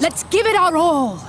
Let's give it our all!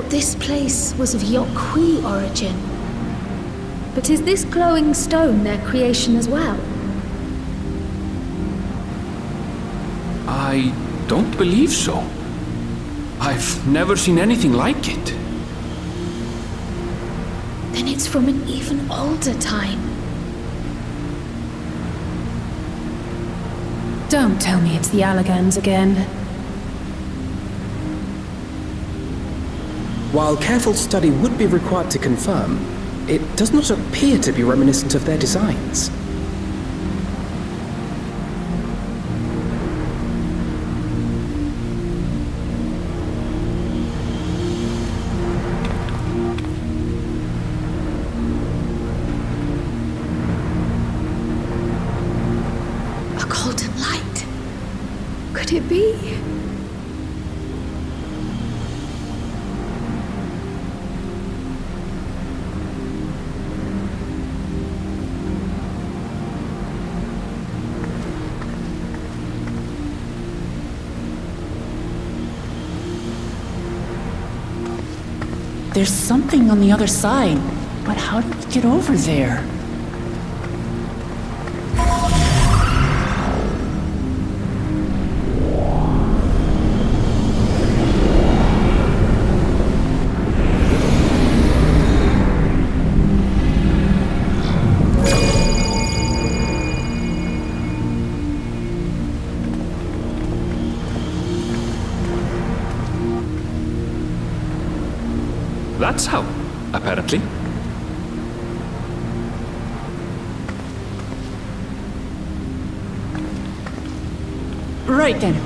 This place was of Yokwi origin. But is this glowing stone their creation as well? I don't believe so. I've never seen anything like it. Then it's from an even older time. Don't tell me it's the Allagans again. While careful study would be required to confirm, it does not appear to be reminiscent of their designs. A golden light. Could it be? There's something on the other side, but how did we get over there? That's how, apparently. Right then.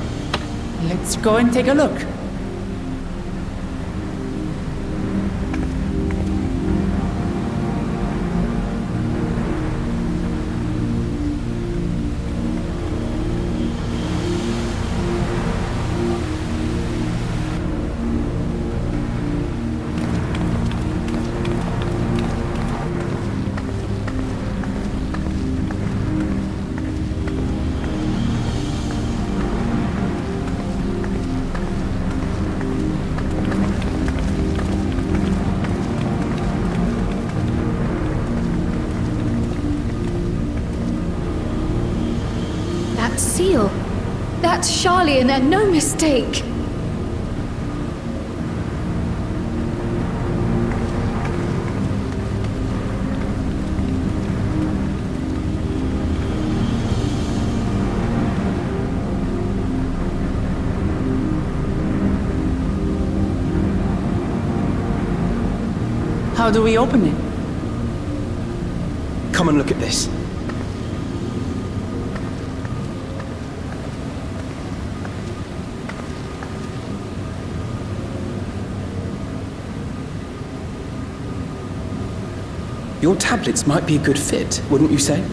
Let's go and take a look. Seal. That's Sharlayan and no mistake. How do we open it? Come and look at this. Your tablets might be a good fit, wouldn't you say?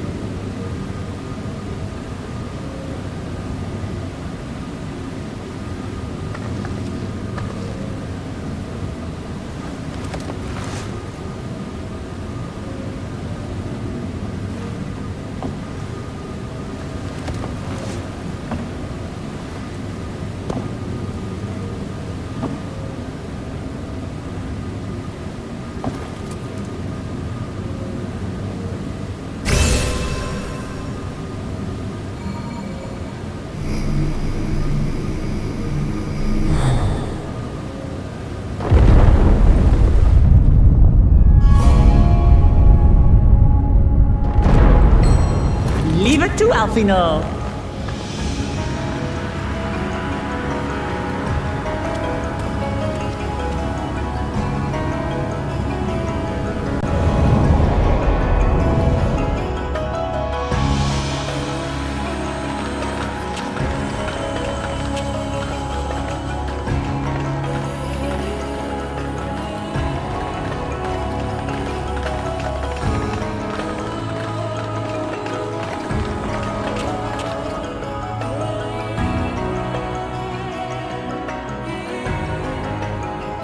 believe it too, Alfino.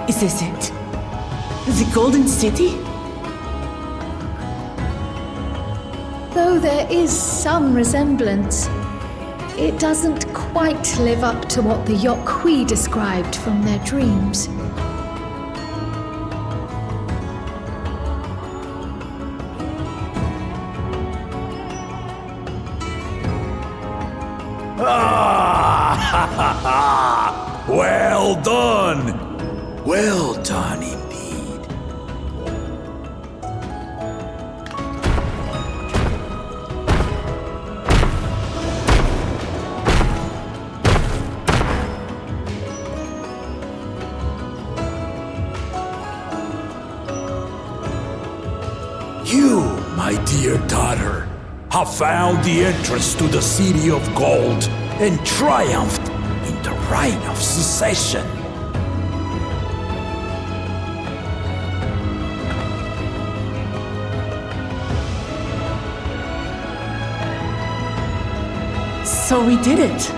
Is this it? The Golden City? Though there is some resemblance, it doesn't quite live up to what the Yokwi described from their dreams. Well done! Well done indeed. You, my dear daughter, have found the entrance to the City of Gold and triumphed in the Rite of Secession. So we did it.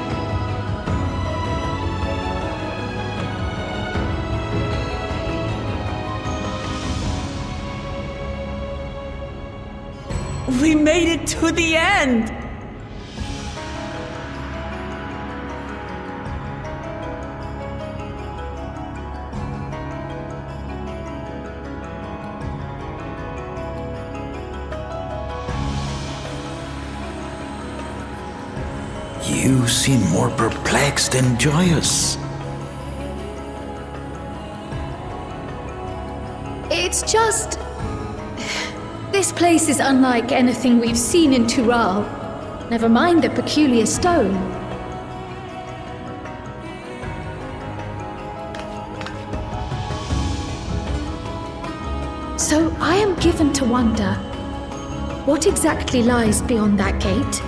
We made it to the end. You seem more perplexed than joyous. It's just... This place is unlike anything we've seen in Tural. Never mind the peculiar stone. So I am given to wonder, what exactly lies beyond that gate?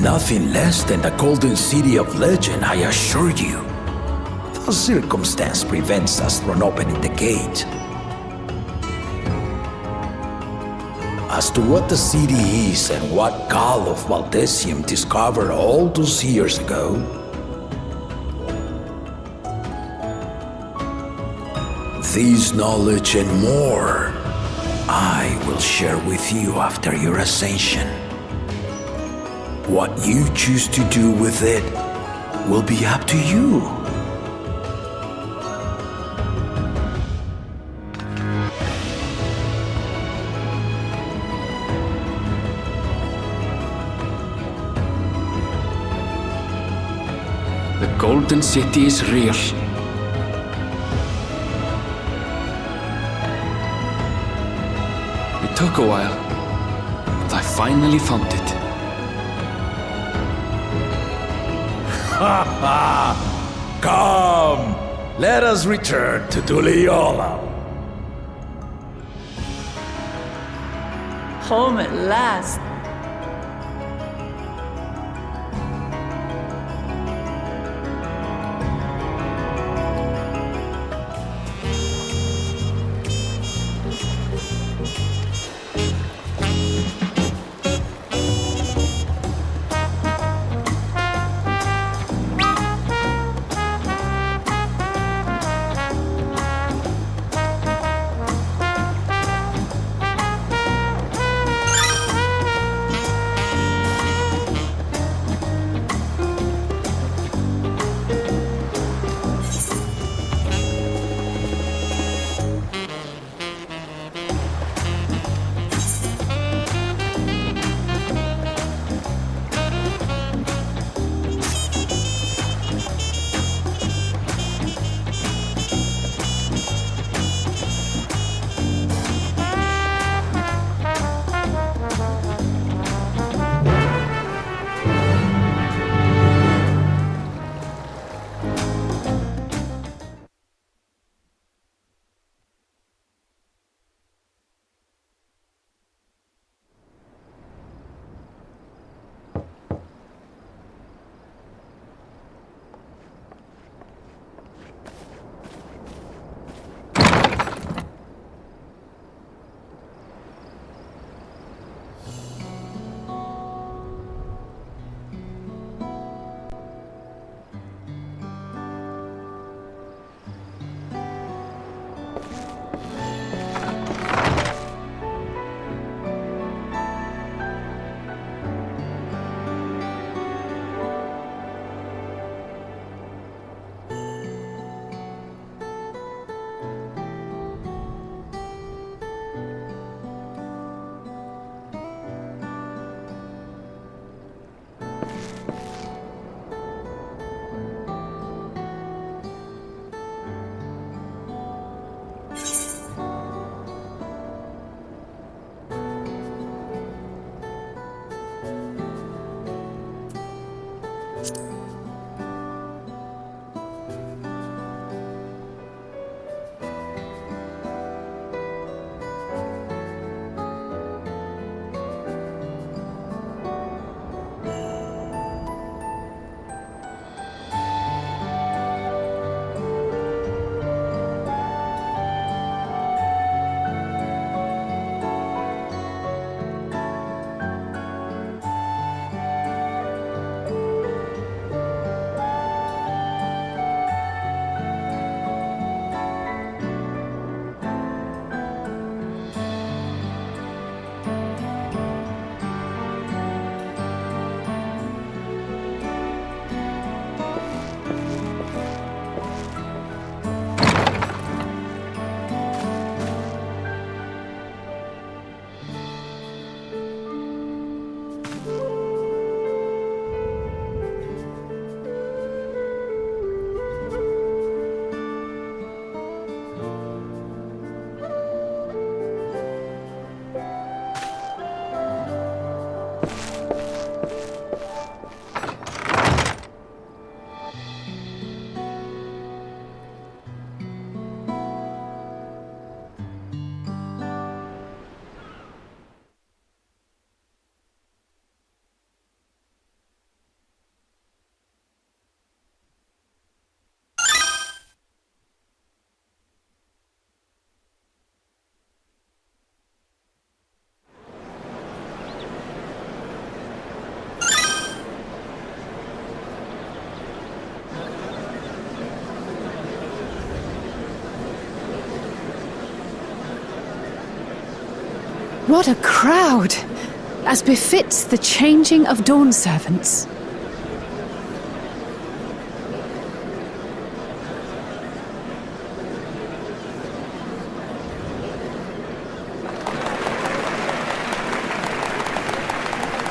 Nothing less than the Golden City of Legend, I assure you. The circumstance prevents us from opening the gate. As to what the city is and what Gall of Valdesium discovered all those years ago, this knowledge and more I will share with you after your ascension. What you choose to do with it will be up to you. The Golden City is real. It took a while, but I finally found it. Come, let us return to Tuliyollum. Home at last. What a crowd! As befits the changing of Dawn servants.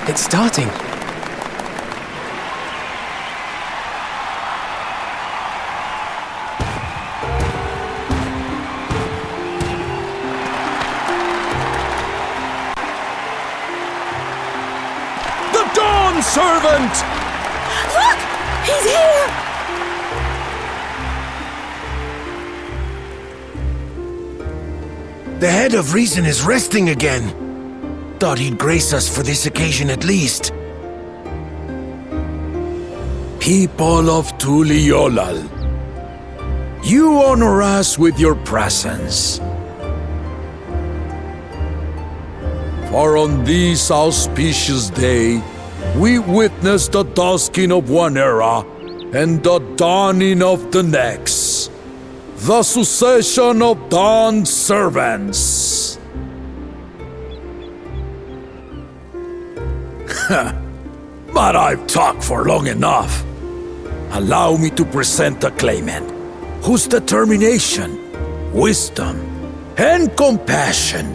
It's starting. The Dawn Servant! Look! He's here! The head of reason is resting again. Thought he'd grace us for this occasion at least. People of Tuliyollal, you honor us with your presence. For on this auspicious day, we witness the dusking of one era and the dawning of the next. The succession of Dawn servants. But I've talked for long enough. Allow me to present the claimant, whose determination, wisdom, and compassion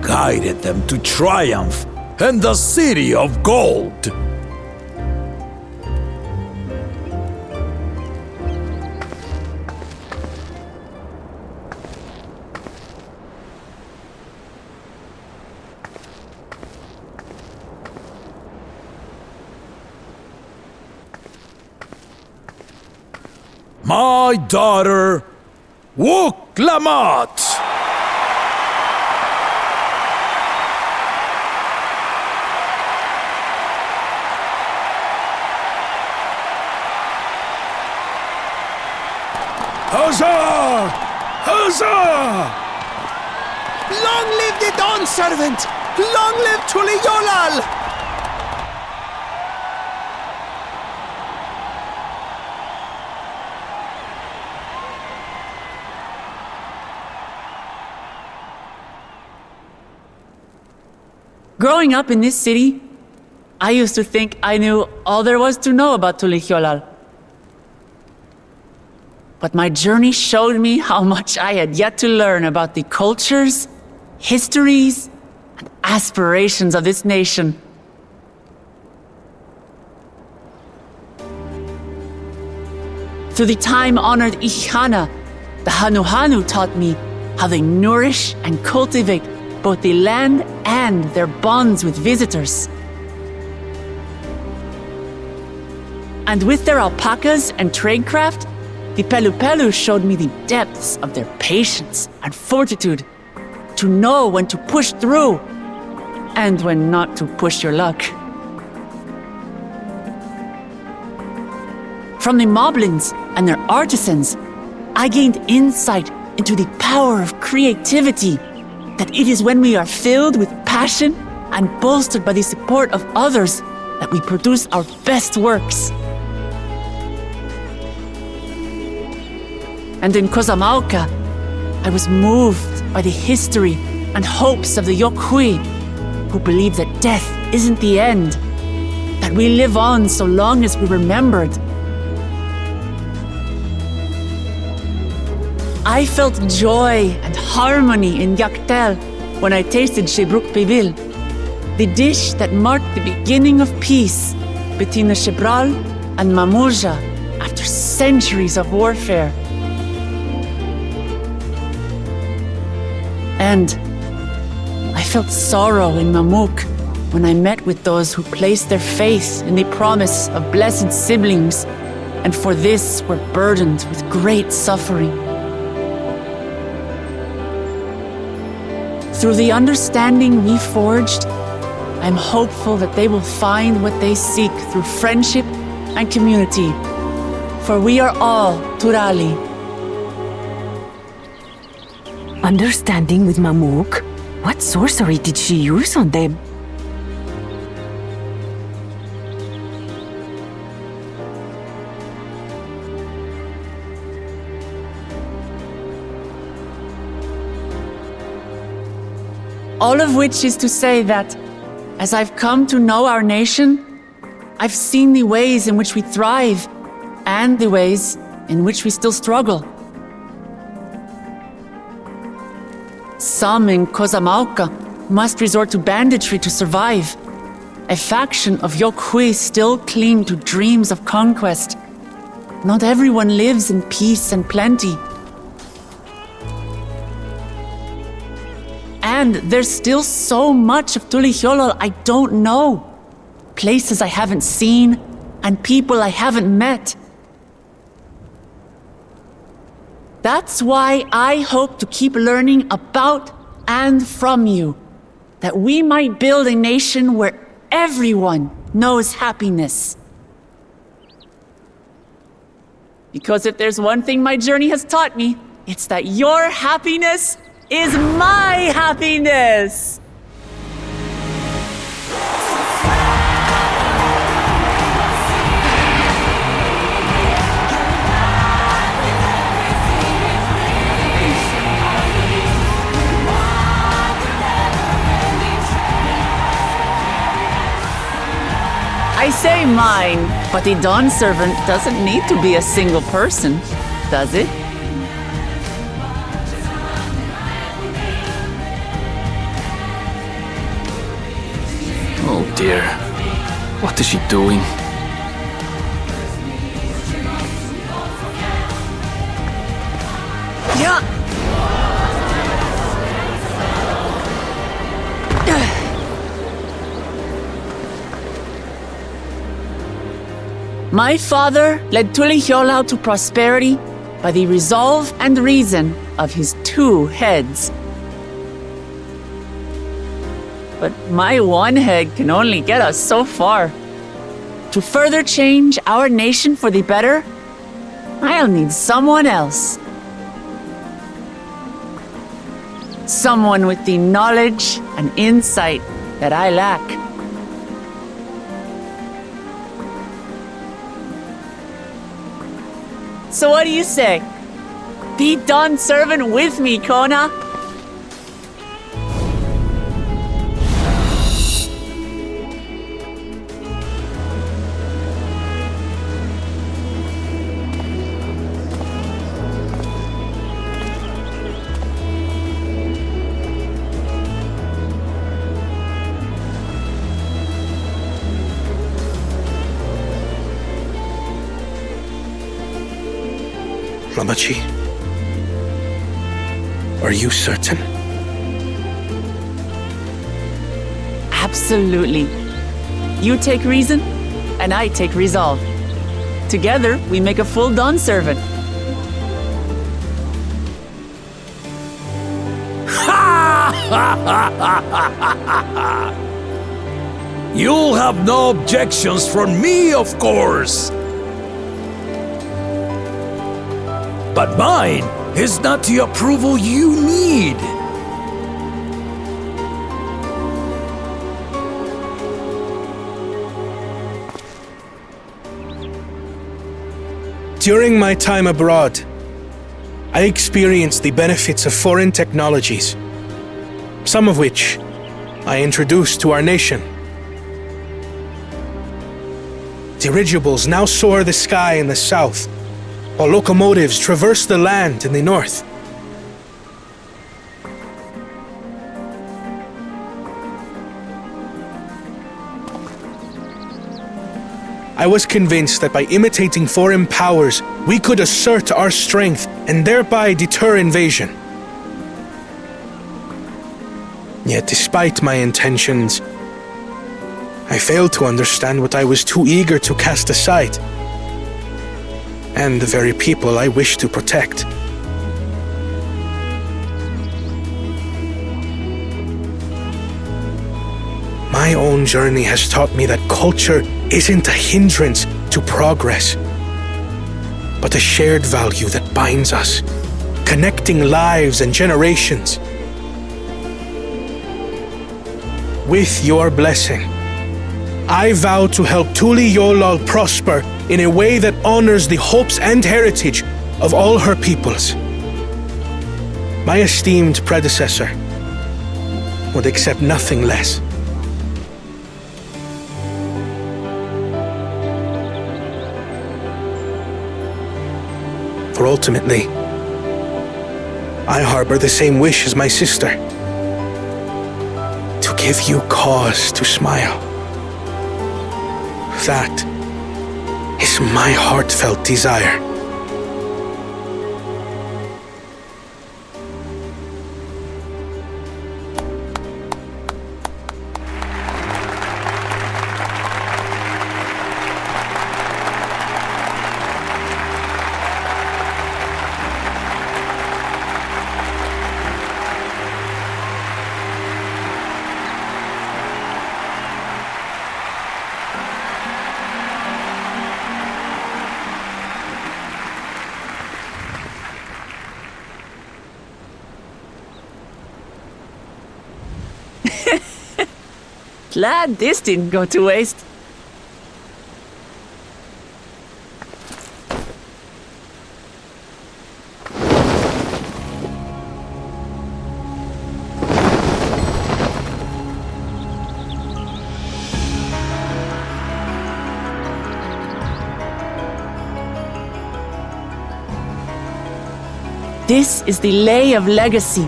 guided them to triumph and the City of Gold. My daughter, Wook Lamont! Huzzah! Huzzah! Long live the Dawn Servant! Long live Tuliyollal! Growing up in this city, I used to think I knew all there was to know about Tuliyollal. But my journey showed me how much I had yet to learn about the cultures, histories, and aspirations of this nation. Through the time-honored Ihana, the Hanuhanu taught me how they nourish and cultivate both the land and their bonds with visitors. And with their alpacas and tradecraft, the Pelupelu showed me the depths of their patience and fortitude, to know when to push through and when not to push your luck. From the Moblins and their artisans, I gained insight into the power of creativity, that it is when we are filled with passion and bolstered by the support of others that we produce our best works. And in Kozamauka, I was moved by the history and hopes of the Yokhui, who believe that death isn't the end, that we live on so long as we're remembered. I felt joy and harmony in Yaktel when I tasted Shebruk Pibil, the dish that marked the beginning of peace between the Shebral and Mamurja after centuries of warfare. And I felt sorrow in Mamuk when I met with those who placed their faith in the promise of blessed siblings, and for this were burdened with great suffering. Through the understanding we forged, I'm hopeful that they will find what they seek through friendship and community, for we are all Turali. Understanding with Mamuk? What sorcery did she use on them? All of which is to say that, as I've come to know our nation, I've seen the ways in which we thrive and the ways in which we still struggle. Some in Kozamauka must resort to banditry to survive. A faction of Yokhui still cling to dreams of conquest. Not everyone lives in peace and plenty. And there's still so much of Tulihyolol I don't know. Places I haven't seen, and people I haven't met. That's why I hope to keep learning about and from you, that we might build a nation where everyone knows happiness. Because if there's one thing my journey has taught me, it's that your happiness is my happiness! I say mine, but the Dawn Servant doesn't need to be a single person, does it? Oh dear. What is she doing? Yeah. My father led Tulihyolol to prosperity by the resolve and reason of his 2 heads. But my 1 head can only get us so far. To further change our nation for the better, I'll need someone else. Someone with the knowledge and insight that I lack. So what do you say? Be Dawn Servant with me, Kona! Lamachi, are you certain? Absolutely. You take reason, and I take resolve. Together, we make a full Dawn Servant. You'll have no objections from me, of course. But mine is not the approval you need. During my time abroad, I experienced the benefits of foreign technologies, some of which I introduced to our nation. Dirigibles now soar the sky in the south, while locomotives traverse the land in the north. I was convinced that by imitating foreign powers, we could assert our strength and thereby deter invasion. Yet despite my intentions, I failed to understand what I was too eager to cast aside, and the very people I wish to protect. My own journey has taught me that culture isn't a hindrance to progress, but a shared value that binds us, connecting lives and generations. With your blessing, I vow to help Tulihyolol prosper in a way that honors the hopes and heritage of all her peoples. My esteemed predecessor, would accept nothing less. For ultimately, I harbor the same wish as my sister. To give you cause to smile. That is my heartfelt desire. Glad this didn't go to waste. This is the Lay of Legacy,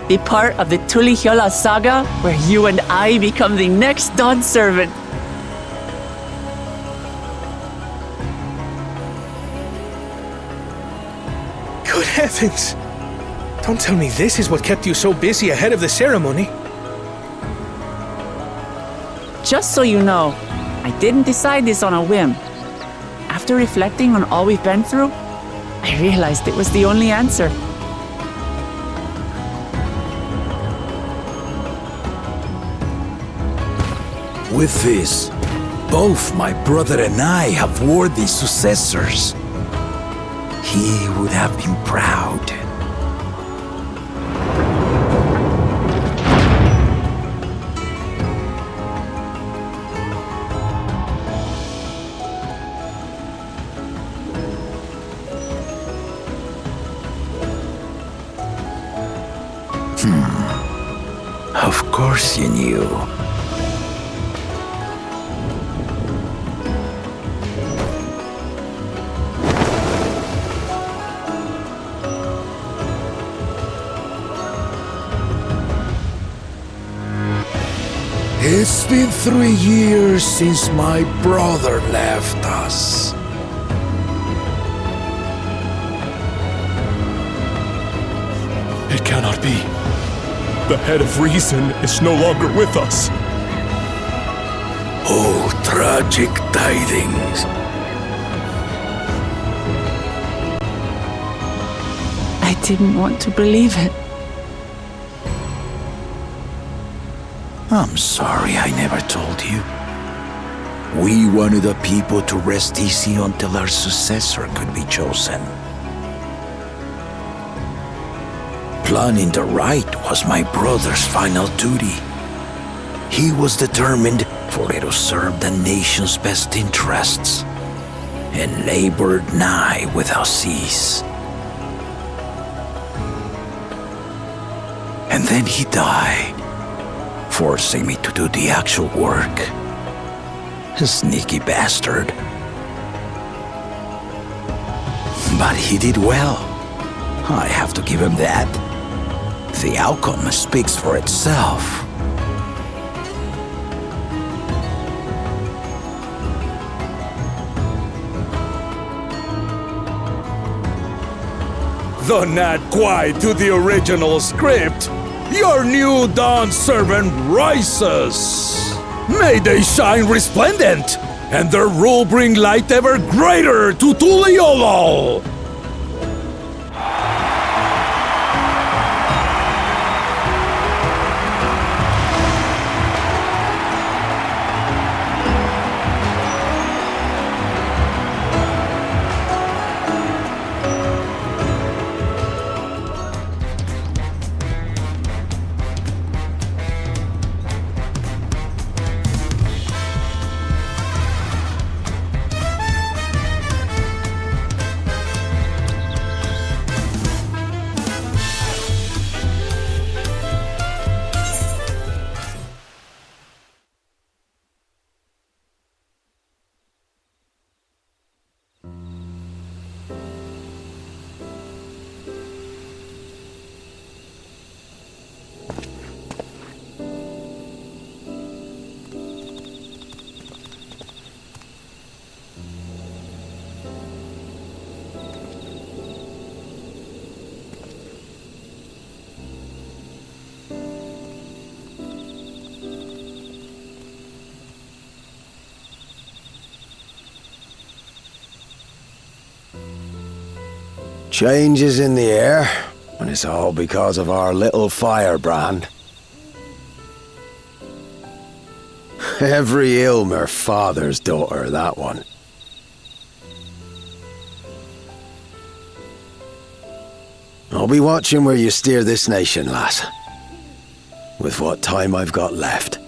the part of the Tuliyola saga where you and I become the next Dawn Servant. Good heavens! Don't tell me this is what kept you so busy ahead of the ceremony. Just so you know, I didn't decide this on a whim. After reflecting on all we've been through, I realized it was the only answer. With this, both my brother and I have worthy successors. He would have been proud. Of course you knew. It's been 3 years since my brother left us. It cannot be. The head of reason is no longer with us. Oh, tragic tidings. I didn't want to believe it. I'm sorry I never told you. We wanted the people to rest easy until our successor could be chosen. Planning the right was my brother's final duty. He was determined for it to serve the nation's best interests, and labored nigh without cease. And then he died, forcing me to do the actual work. A sneaky bastard. But he did well. I have to give him that. The outcome speaks for itself. Though not quite to the original script, your new Dawn Servant rises. May they shine resplendent, and their rule bring light ever greater to Tuliyola. Change is in the air, and it's all because of our little firebrand. Every Ilmer father's daughter, that one. I'll be watching where you steer this nation, lass. With what time I've got left.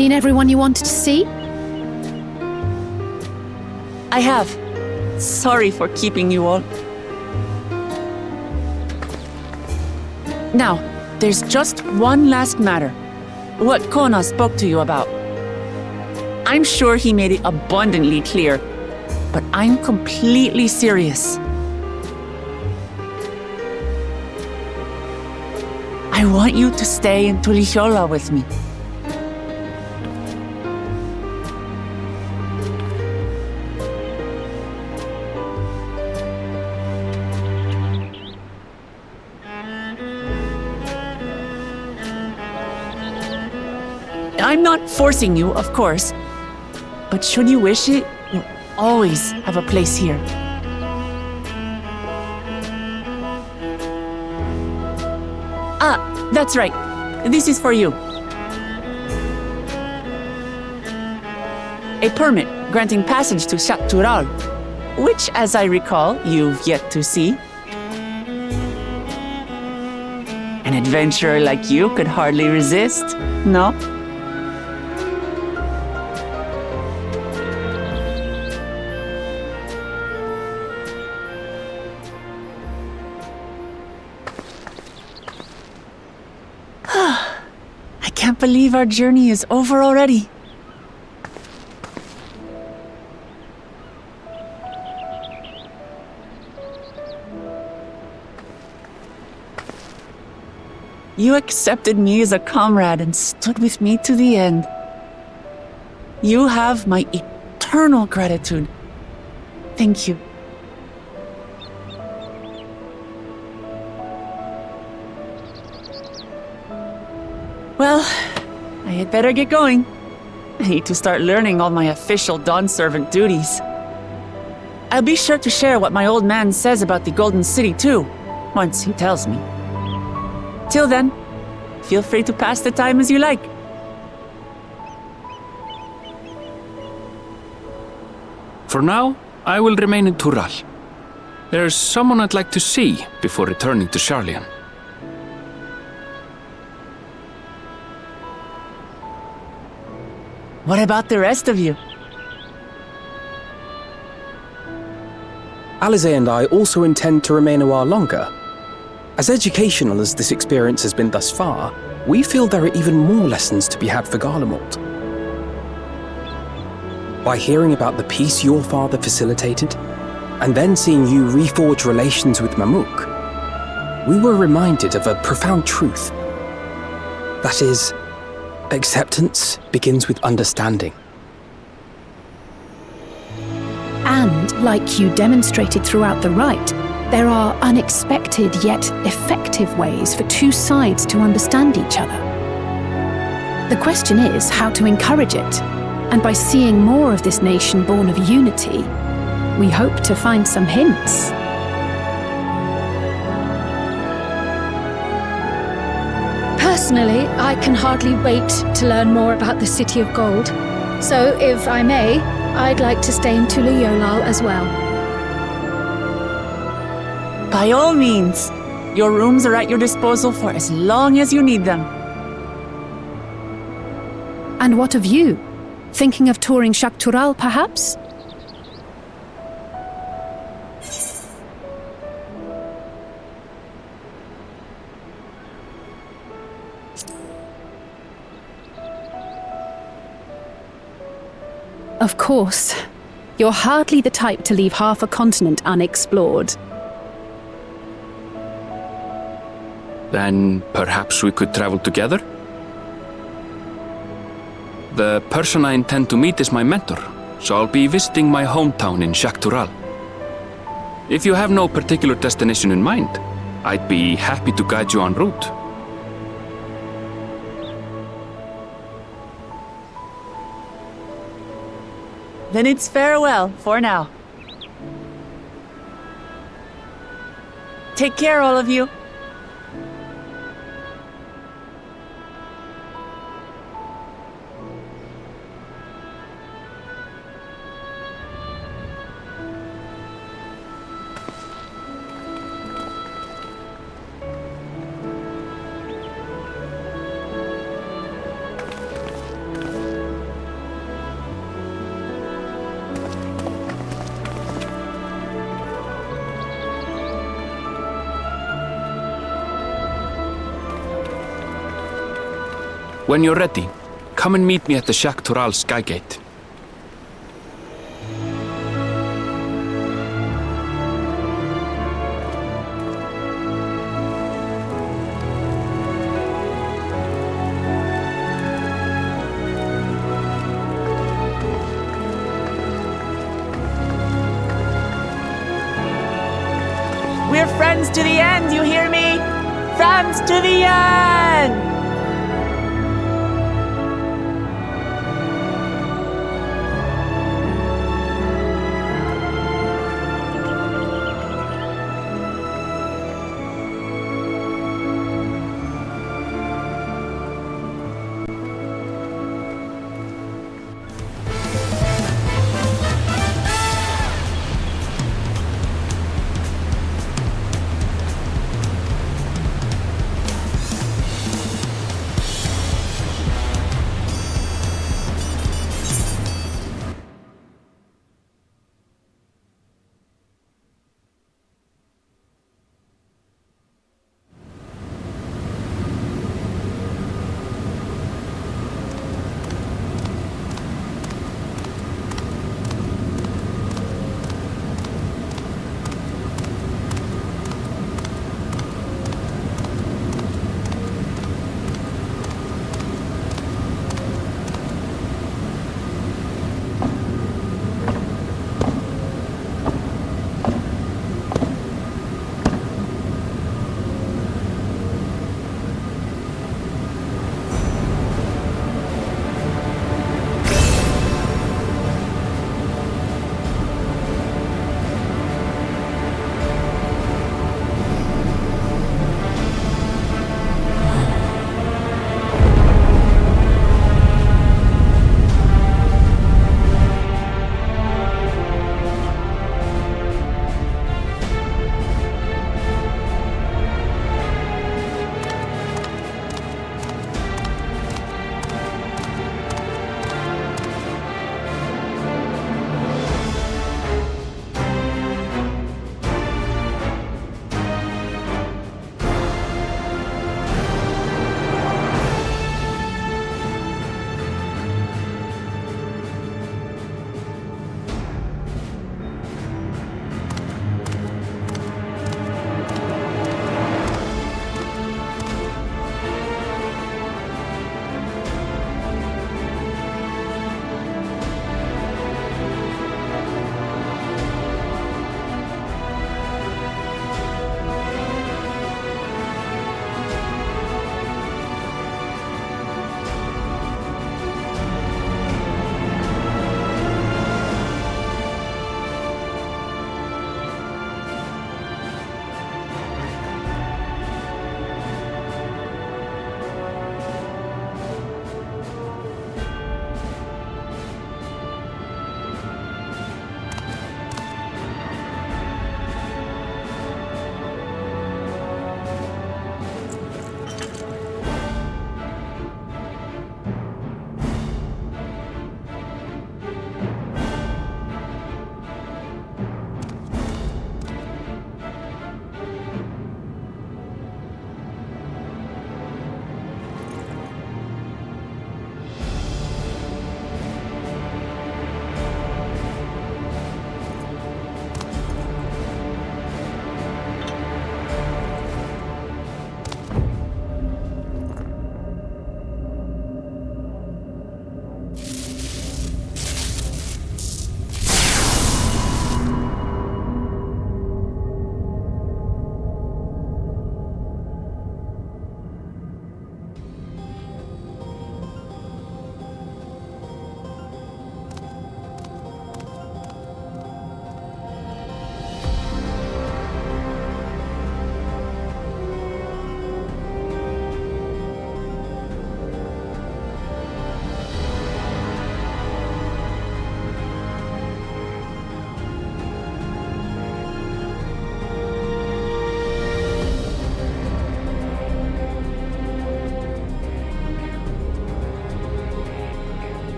seen everyone you wanted to see? I have. Sorry for keeping you all. Now, there's just one last matter. What Kona spoke to you about. I'm sure he made it abundantly clear, but I'm completely serious. I want you to stay in Tuliyola with me. I'm not forcing you, of course, but should you wish it, you'll always have a place here. Ah, that's right. This is for you. A permit granting passage to Shaktural, which, as I recall, you've yet to see. An adventurer like you could hardly resist, no? I can't believe our journey is over already. You accepted me as a comrade and stood with me to the end. You have my eternal gratitude. Thank you. Well, I had better get going. I need to start learning all my official Dawn Servant duties. I'll be sure to share what my old man says about the Golden City too, once he tells me. Till then, feel free to pass the time as you like. For now, I will remain in Tural. There's someone I'd like to see before returning to Sharlayan. What about the rest of you? Alize and I also intend to remain a while longer. As educational as this experience has been thus far, we feel there are even more lessons to be had for Garlemald. By hearing about the peace your father facilitated, and then seeing you reforge relations with Mamuk, we were reminded of a profound truth. That is, acceptance begins with understanding. And, like you demonstrated throughout the rite, there are unexpected yet effective ways for two sides to understand each other. The question is how to encourage it, and by seeing more of this nation born of unity, we hope to find some hints. Personally, I can hardly wait to learn more about the City of Gold. So, if I may, I'd like to stay in Tuliyola as well. By all means, your rooms are at your disposal for as long as you need them. And what of you? Thinking of touring Shaktural, perhaps? Of course. You're hardly the type to leave half a continent unexplored. Then perhaps we could travel together? The person I intend to meet is my mentor, so I'll be visiting my hometown in Shaktural. If you have no particular destination in mind, I'd be happy to guide you en route. Then it's farewell for now. Take care, all of you. When you're ready, come and meet me at the Shak Tural Skygate. We're friends to the end, you hear me? Friends to the end!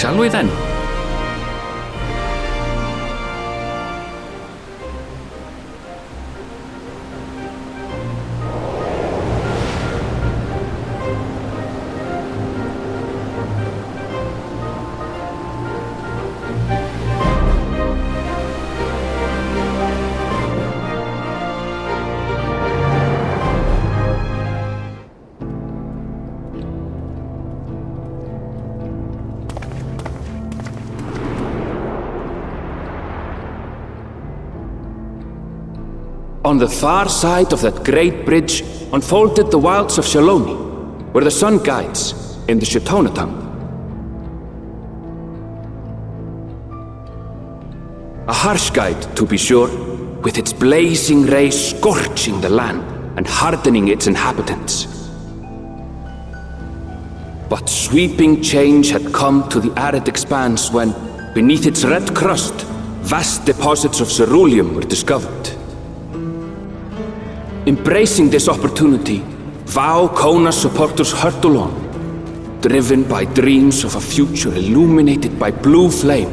Shall we then? On the far side of that great bridge unfolded the wilds of Shaloni, where the sun guides in the Shitona tongue. A harsh guide, to be sure, with its blazing rays scorching the land and hardening its inhabitants. But sweeping change had come to the arid expanse when, beneath its red crust, vast deposits of ceruleum were discovered. Embracing this opportunity, Vau Kona supporters hurtle on, driven by dreams of a future illuminated by blue flame.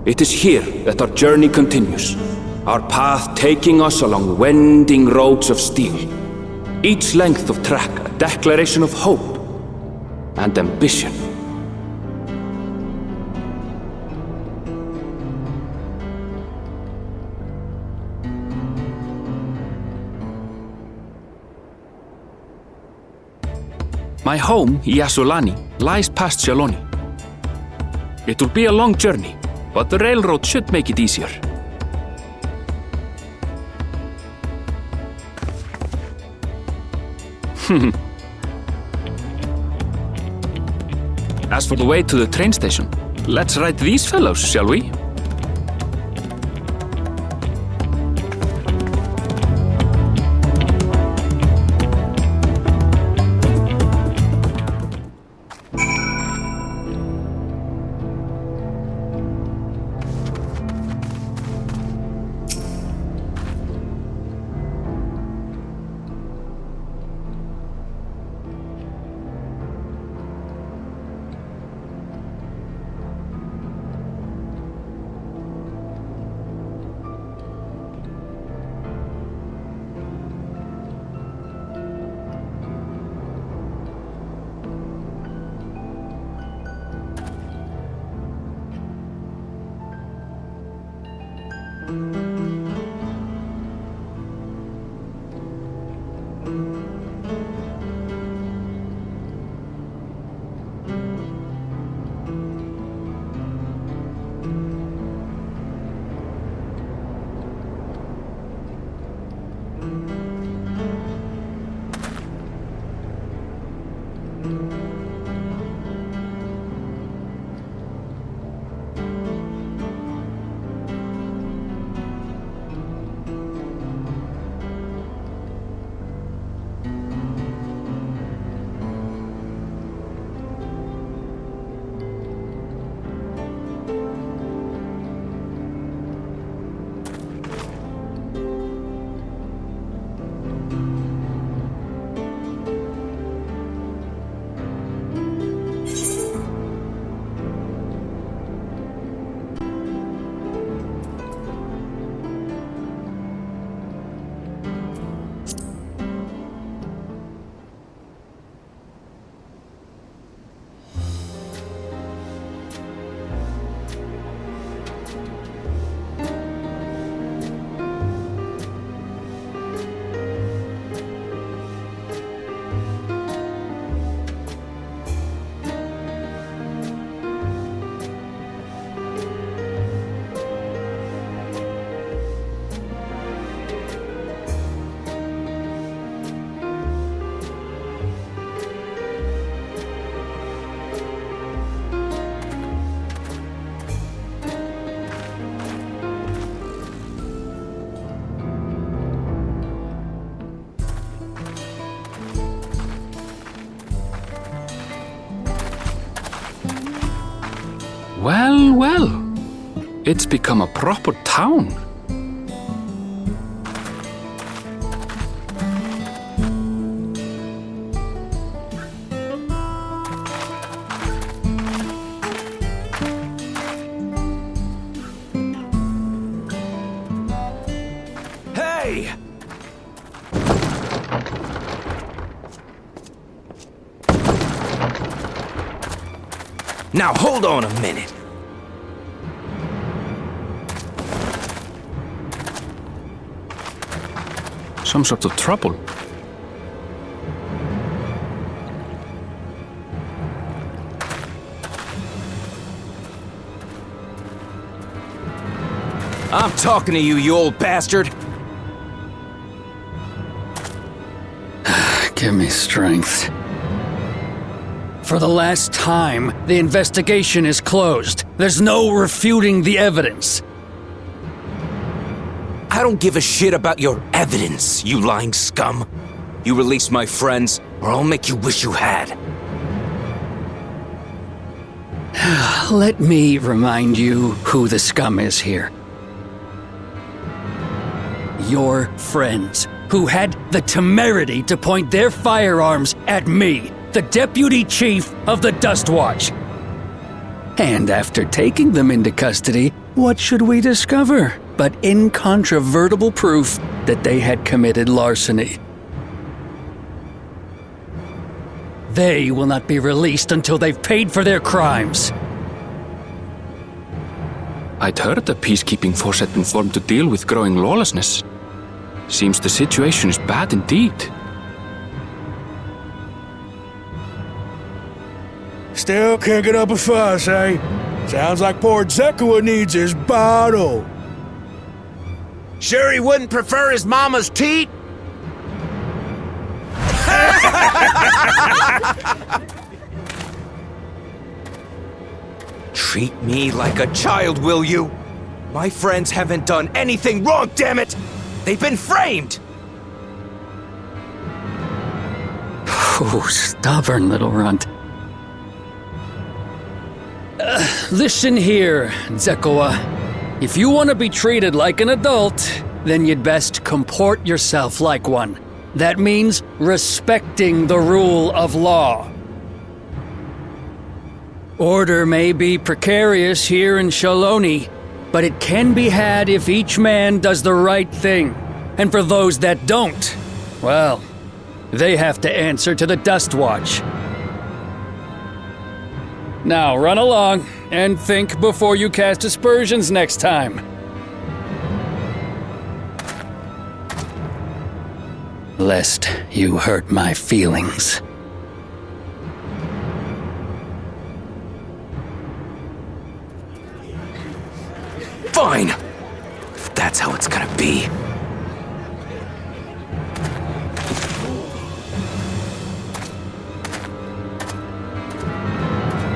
It is here that our journey continues, our path taking us along winding roads of steel, each length of track a declaration of hope and ambition. My home, Yasulani, lies past Shaloni. It will be a long journey, but the railroad should make it easier. As for the way to the train station, let's ride these fellows, shall we? Well, well. It's become a proper town. Now hold on a minute. Some sort of trouble. I'm talking to you, you old bastard. Give me strength. For the last time, the investigation is closed. There's no refuting the evidence. I don't give a shit about your evidence, you lying scum. You release my friends, or I'll make you wish you had. Let me remind you who the scum is here. Your friends, who had the temerity to point their firearms at me, the Deputy Chief of the Dustwatch. And after taking them into custody, what should we discover but incontrovertible proof that they had committed larceny? They will not be released until they've paid for their crimes. I'd heard the peacekeeping force had been formed to deal with growing lawlessness. Seems the situation is bad indeed. Still can't get up a fuss, eh? Sounds like poor Zekua needs his bottle. Sure he wouldn't prefer his mama's teat? Treat me like a child, will you? My friends haven't done anything wrong, damn it! They've been framed! Oh, stubborn little runt. Listen here, Zekua. If you want to be treated like an adult, then you'd best comport yourself like one. That means respecting the rule of law. Order may be precarious here in Shaloni, but it can be had if each man does the right thing. And for those that don't, well, they have to answer to the Dustwatch. Now run along and think before you cast aspersions next time. Lest you hurt my feelings. Fine! If that's how it's gonna be.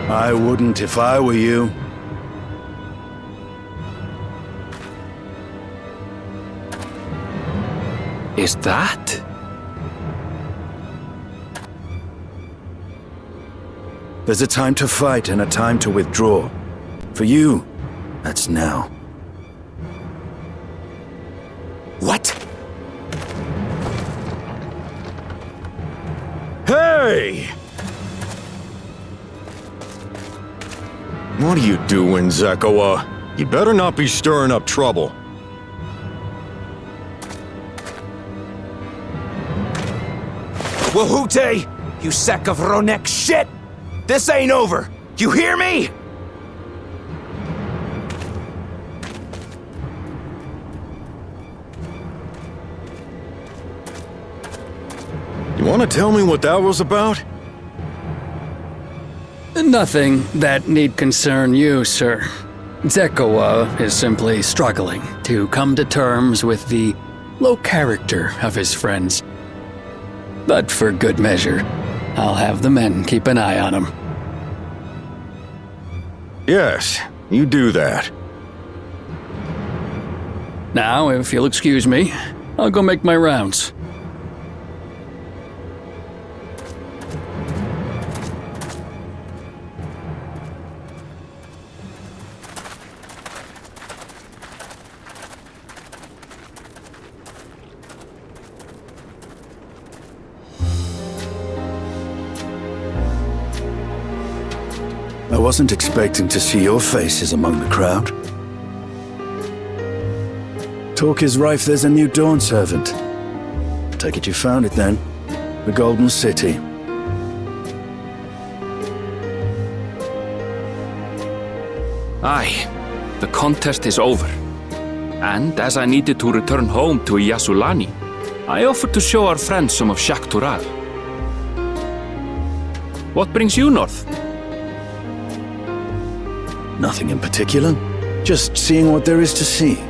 I wouldn't if I were you. Is that? There's a time to fight and a time to withdraw. For you, that's now. What? Hey! What are you doing, Zekua? You better not be stirring up trouble. Wahute! You sack of Ronek shit! This ain't over! You hear me? You want to tell me what that was about? Nothing that need concern you, sir. Zekua is simply struggling to come to terms with the low character of his friends. But for good measure, I'll have the men keep an eye on him. Yes, you do that. Now, if you'll excuse me, I'll go make my rounds. I wasn't expecting to see your faces among the crowd. Talk is rife there's a new Dawn servant. Take it you found it then. The Golden City. Aye, the contest is over. And as I needed to return home to Yasulani, I offered to show our friends some of Shak-Tural. What brings you north? Nothing in particular. Just seeing what there is to see.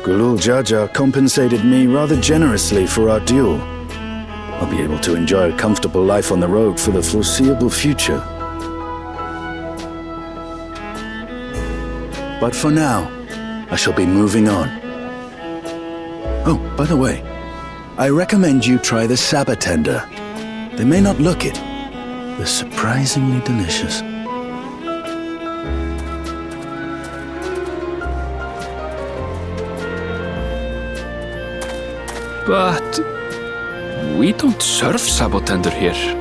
Gulul Jaja compensated me rather generously for our duel. I'll be able to enjoy a comfortable life on the road for the foreseeable future. But for now, I shall be moving on. Oh, by the way, I recommend you try the Sabatender. They may not look it. They're surprisingly delicious. But we don't serve Sabotender here.